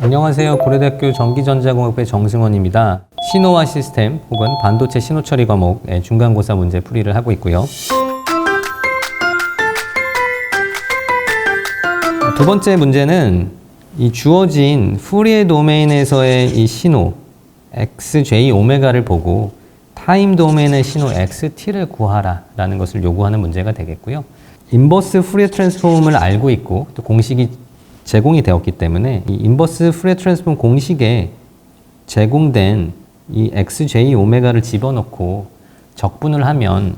안녕하세요. 고려대학교 전기전자공학부의 정승원입니다. 신호화 시스템 혹은 반도체 신호처리 과목의 중간고사 문제 풀이를 하고 있고요. 두 번째 문제는 이 주어진 푸리에 도메인에서의 이 신호 xj 오메가를 보고 타임 도메인의 신호 xt를 구하라 라는 것을 요구하는 문제가 되겠고요. 인버스 푸리에 트랜스폼을 알고 있고 또 공식이 제공이 되었기 때문에 이 인버스 푸리에 트랜스폼 공식에 제공된 이 xj 오메가를 집어넣고 적분을 하면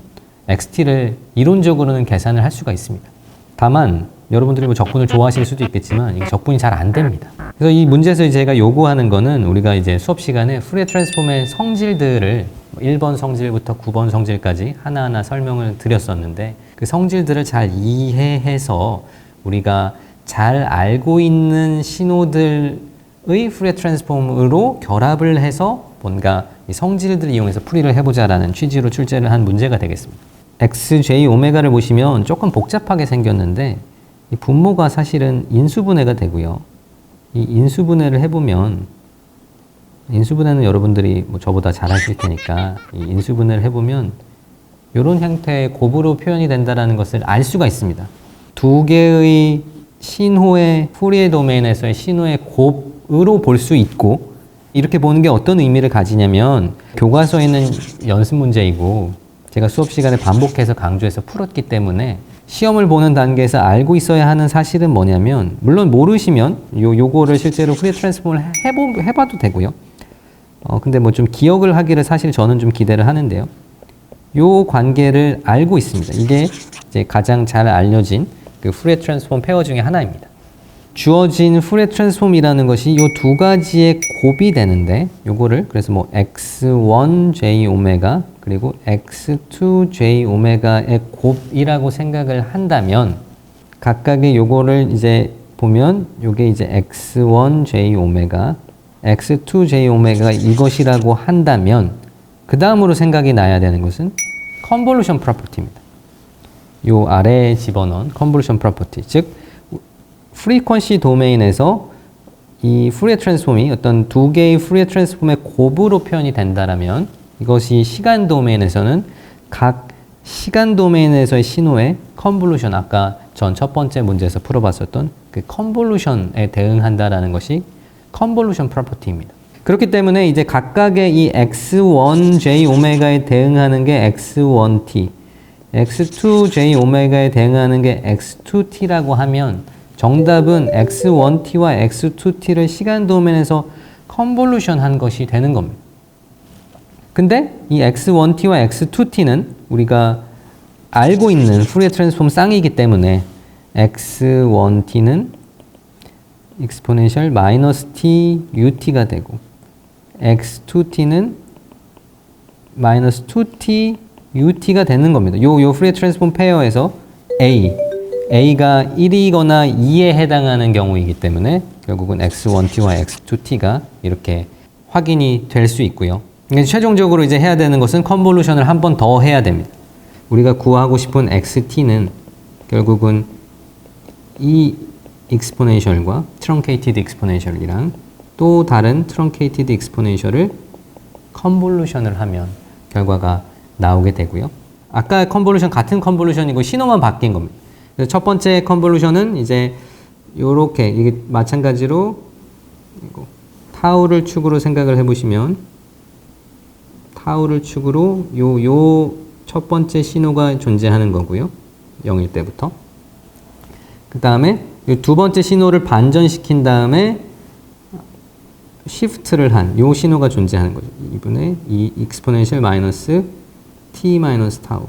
xt를 이론적으로는 계산을 할 수가 있습니다. 다만 여러분들이 뭐 적분을 좋아하실 수도 있겠지만 이게 적분이 잘 안 됩니다. 그래서 이 문제에서 제가 요구하는 거는 우리가 이제 수업 시간에 푸리에 트랜스폼의 성질들을 1번 성질부터 9번 성질까지 하나하나 설명을 드렸었는데 그 성질들을 잘 이해해서 우리가 잘 알고 있는 신호들의 푸리에 트랜스폼으로 결합을 해서 뭔가 이 성질들을 이용해서 풀이를 해보자라는 취지로 출제를 한 문제가 되겠습니다. xj 오메가를 보시면 조금 복잡하게 생겼는데 이 분모가 사실은 인수분해가 되고요. 이 인수분해를 해보면 인수분해는 여러분들이 뭐 저보다 잘 하실 테니까 이 인수분해를 해보면 이런 형태의 곱으로 표현이 된다는 것을 알 수가 있습니다. 두 개의 신호의 푸리에 도메인에서의 신호의 곱으로 볼 수 있고 이렇게 보는 게 어떤 의미를 가지냐면 교과서에 있는 연습 문제이고 제가 수업 시간에 반복해서 강조해서 풀었기 때문에 시험을 보는 단계에서 알고 있어야 하는 사실은 뭐냐면 물론 모르시면 요거를 실제로 푸리에 트랜스폼을 해봐도 되고요. 근데 뭐 좀 기억을 하기를 사실 저는 좀 기대를 하는데요. 요 관계를 알고 있습니다. 이게 이제 가장 잘 알려진 그 푸리에 트랜스폼 페어 중에 하나입니다. 주어진 푸리에 트랜스폼이라는 것이 요 두 가지의 곱이 되는데 요거를 그래서 뭐 x1j 오메가 그리고 x2j 오메가의 곱이라고 생각을 한다면 각각의 요거를 이제 보면 요게 이제 x1j 오메가 x2j 오메가 이것이라고 한다면 그 다음으로 생각이 나야 되는 것은 컨볼루션 프로퍼티입니다. 요 아래에 집어넣은 컨볼루션 프로퍼티, 즉 프리퀀시 도메인에서 이 푸리에 트랜스폼이 어떤 두 개의 푸리에 트랜스폼의 곱으로 표현이 된다라면 이것이 시간 도메인에서는 각 시간 도메인에서의 신호의 컨볼루션, 아까 전 첫 번째 문제에서 풀어봤었던 그 컨볼루션에 대응한다라는 것이 컨볼루션 프로퍼티입니다. 그렇기 때문에 이제 각각의 이 x1j 오메가에 대응하는 게 x1t, x2j 오메가에 대응하는 게 x2t라고 하면 정답은 x1t와 x2t를 시간 도메인에서 컨볼루션 한 것이 되는 겁니다. 근데 이 x1t와 x2t는 우리가 알고 있는 푸리에 트랜스폼 쌍이기 때문에 x1t는 exponential 마이너스 t ut가 되고 x2t는 마이너스 2t ut가 되는 겁니다. 요 푸리에 트랜스폼 페어에서 A가 1이거나 2에 해당하는 경우이기 때문에 결국은 x1t와 x2t가 이렇게 확인이 될 수 있고요. 최종적으로 이제 해야 되는 것은 컨볼루션을 한 번 더 해야 됩니다. 우리가 구하고 싶은 xt는 결국은 이 exponential과 truncated exponential이랑 또 다른 truncated exponential을 컨볼루션을 하면 결과가 나오게 되고요. 아까 컨볼루션 같은 컨볼루션이고 신호만 바뀐 겁니다. 그래서 첫 번째 컨볼루션은 이제 요렇게 이게 마찬가지로 타우를 축으로 생각을 해보시면 타우를 축으로 요 첫 번째 신호가 존재하는 거고요. 0일 때부터. 그 다음에 요 두 번째 신호를 반전시킨 다음에 시프트를 한 요 신호가 존재하는 거죠. 이분의 이 exponential 마이너스 t 마이너스 타우.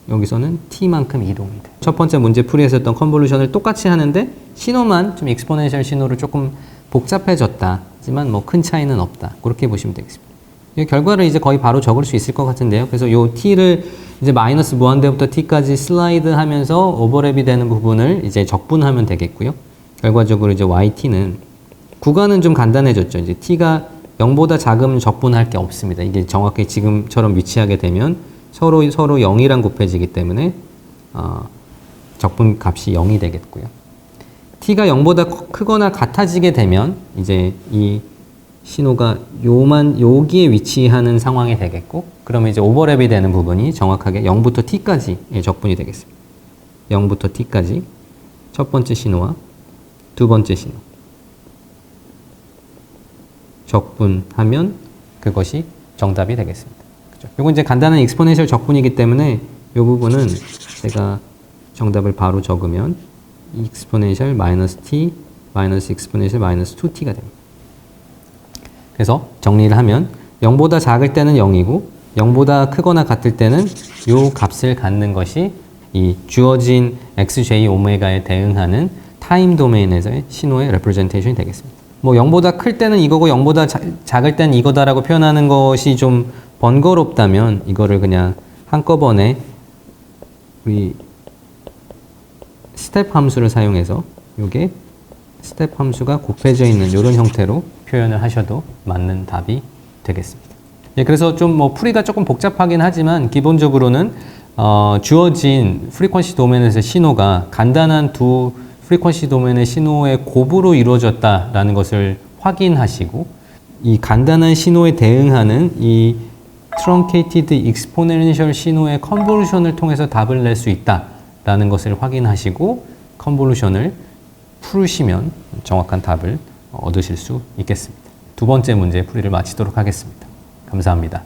여기서는 t만큼 이동이 돼. 첫 번째 문제 풀이에서 했던 컨볼루션을 똑같이 하는데 신호만 좀 exponential 신호를 조금 복잡해졌다. 하지만 뭐 큰 차이는 없다. 그렇게 보시면 되겠습니다. 이 결과를 이제 거의 바로 적을 수 있을 것 같은데요. 그래서 요 t를 이제 마이너스 무한대부터 t까지 슬라이드 하면서 오버랩이 되는 부분을 이제 적분하면 되겠고요. 결과적으로 이제 yt는 구간은 좀 간단해졌죠. 이제 t가 0보다 작으면 적분할 게 없습니다. 이게 정확히 지금처럼 위치하게 되면 서로 0이랑 곱해지기 때문에 적분 값이 0이 되겠고요. t가 0보다 크거나 같아지게 되면 이제 이 신호가 여기에 위치하는 상황이 되겠고, 그러면 이제 오버랩이 되는 부분이 정확하게 0부터 t까지의 적분이 되겠습니다. 0부터 t까지 첫 번째 신호와 두 번째 신호 적분하면 그것이 정답이 되겠습니다. 그죠? 이건 이제 간단한 익스포넨셜 적분이기 때문에 이 부분은 제가 정답을 바로 적으면 익스포넨셜 마이너스 t 마이너스 익스포넨셜 마이너스 2t가 됩니다. 그래서 정리를 하면 0보다 작을 때는 0이고 0보다 크거나 같을 때는 이 값을 갖는 것이 이 주어진 xj 오메가에 대응하는 타임 도메인에서의 신호의 레프레젠테이션이 되겠습니다. 뭐 0보다 클 때는 이거고 0보다 작을 때는 이거다라고 표현하는 것이 좀 번거롭다면 이거를 그냥 한꺼번에 우리 스텝 함수를 사용해서 이게 스텝 함수가 곱해져 있는 이런 형태로 표현을 하셔도 맞는 답이 되겠습니다. 예, 그래서 좀 뭐 풀이가 조금 복잡하긴 하지만 기본적으로는 주어진 프리퀀시 도메인에서 신호가 간단한 두 프리퀀시 도메인의 신호의 곱으로 이루어졌다라는 것을 확인하시고 이 간단한 신호에 대응하는 이 트렁케이티드 익스포넨셜 신호의 컨볼루션을 통해서 답을 낼 수 있다라는 것을 확인하시고 컨볼루션을 풀으시면 정확한 답을 얻으실 수 있겠습니다. 두 번째 문제 풀이를 마치도록 하겠습니다. 감사합니다.